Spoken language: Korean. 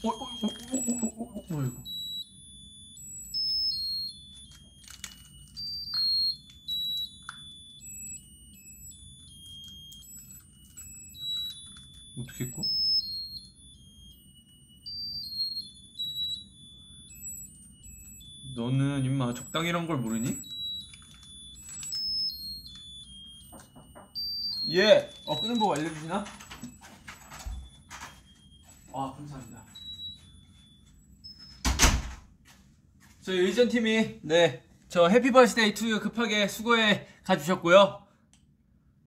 뭐야 이거? 어떻게 했고? 너는 임마 적당히 이런 걸 모르니? 예! 끄는 법 알려주시나? 아, 감사합니다. 저희 의전팀이 저 해피 버스데이 투 유 급하게 수거해 가주셨고요.